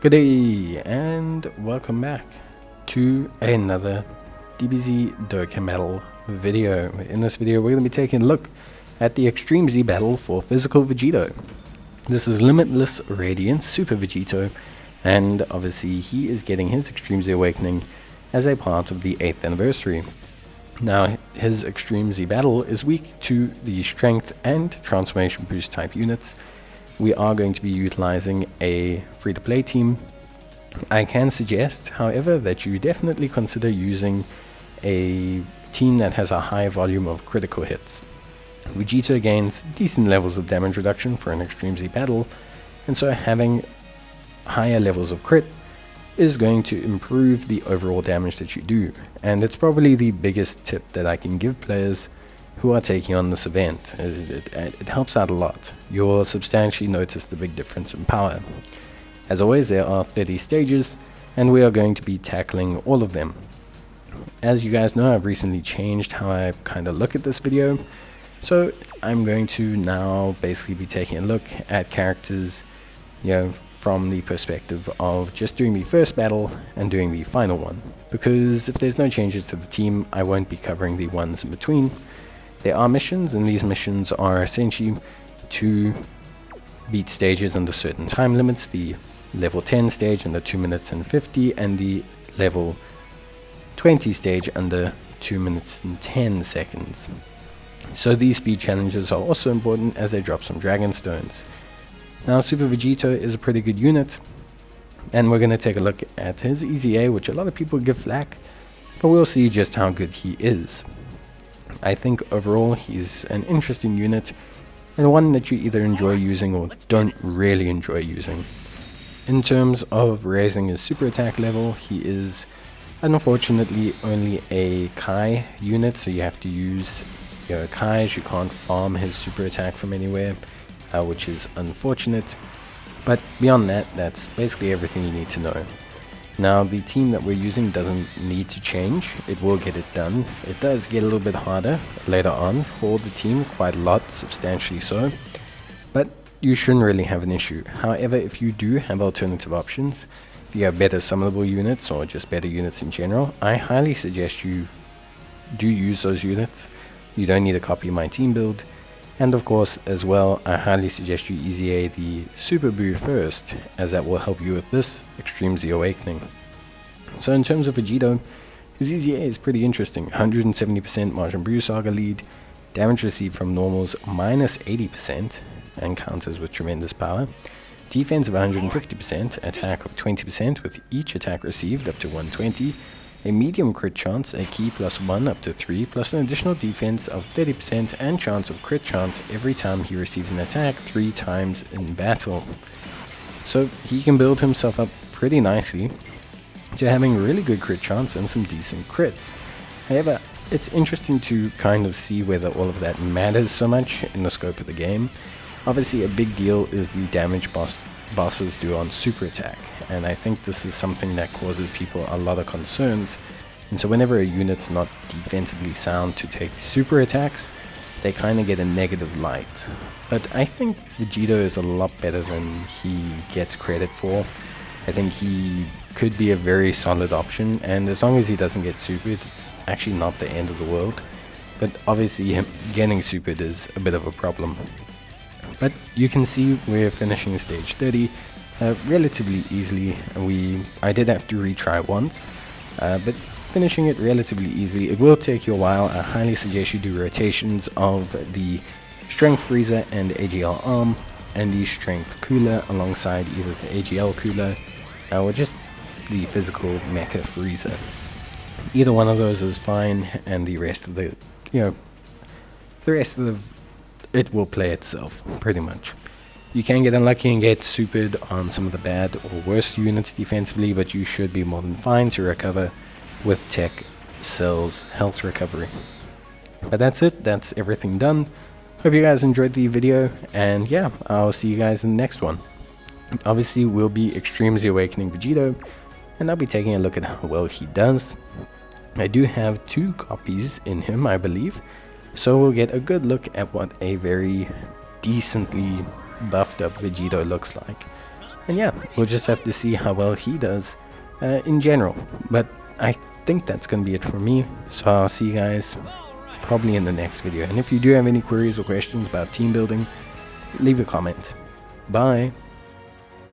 Good day and welcome back to another Dbz Dokkan battle video. In this video we're going to be taking a look at the Extreme Z battle for Physical Vegito. This is Limitless Radiance Super Vegito, and obviously he is getting his Extreme Z Awakening as a part of the 8th anniversary. Now his Extreme Z battle is weak to the Strength and Transformation Boost type units. We are going to be utilizing a free-to-play team. I can suggest, however, that you definitely consider using a team that has a high volume of critical hits. Vegito gains decent levels of damage reduction for an Extreme Z battle, and so having higher levels of crit is going to improve the overall damage that you do. And it's probably the biggest tip that I can give players who are taking on this event. It helps out a lot. You'll substantially notice the big difference in power. As always, there are 30 stages, and we are going to be tackling all of them. As you guys know, I've recently changed how I kind of look at this video, so I'm going to now basically be taking a look at characters, from the perspective of just doing the first battle and doing the final one. Because if there's no changes to the team, I won't be covering the ones in between. There are missions, and these missions are essentially to beat stages under certain time limits. The level 10 stage under 2 minutes and 50, and the level 20 stage under 2 minutes and 10 seconds. So these speed challenges are also important as they drop some Dragon Stones. Now Super Vegito is a pretty good unit, and we're going to take a look at his EZA, which a lot of people give flack, but we'll see just how good he is. I think overall he's an interesting unit, and one that you either enjoy using or don't really enjoy using. In terms of raising his super attack level, he is unfortunately only a Kai unit, so you have to use your Kais. You can't farm his super attack from anywhere, which is unfortunate. But beyond that, that's basically everything you need to know. Now the team that we're using doesn't need to change. It will get it done. It does get a little bit harder later on for the team, quite a lot, substantially so, but you shouldn't really have an issue. However, if you do have alternative options, if you have better summonable units or just better units in general, I highly suggest you do use those units. You don't need to copy my team build. And of course, as well, I highly suggest you EZA the Super Boo first, as that will help you with this Extreme Z Awakening. So in terms of Vegito, his EZA is pretty interesting. 170% Majin Buu Saga lead, damage received from normals minus 80%, and counters with tremendous power. Defense of 150%, attack of 20% with each attack received up to 120. A medium crit chance, a key +1 up to 3, plus an additional defense of 30% and chance of crit chance every time he receives an attack 3 times in battle. So he can build himself up pretty nicely to having really good crit chance and some decent crits. However, it's interesting to kind of see whether all of that matters so much in the scope of the game. Obviously a big deal is the damage bosses do on super attack, and I think this is something that causes people a lot of concerns. And so whenever a unit's not defensively sound to take super attacks, they kind of get a negative light. But I think Vegito is a lot better than he gets credit for. I think he could be a very solid option, and as long as he doesn't get supered, it's actually not the end of the world. But obviously him getting supered is a bit of a problem. But you can see we're finishing stage 30 relatively easily. I did have to retry once, but finishing it relatively easily. It will take you a while. I highly suggest you do rotations of the Strength Freezer and AGL Arm, and the Strength Cooler alongside either the AGL Cooler or just the physical Mecha Freezer. Either one of those is fine, and the rest of it will play itself, pretty much. You can get unlucky and get supered on some of the bad or worst units defensively, but you should be more than fine to recover with Tech Cell's health recovery. But that's it, that's everything done. Hope you guys enjoyed the video, and yeah, I'll see you guys in the next one. Obviously, we'll be Extreme Z Awakening Vegito, and I'll be taking a look at how well he does. I do have 2 copies in him, I believe. So we'll get a good look at what a very decently buffed up Vegito looks like. And yeah, we'll just have to see how well he does in general. But I think that's going to be it for me. So I'll see you guys probably in the next video. And if you do have any queries or questions about team building, leave a comment. Bye.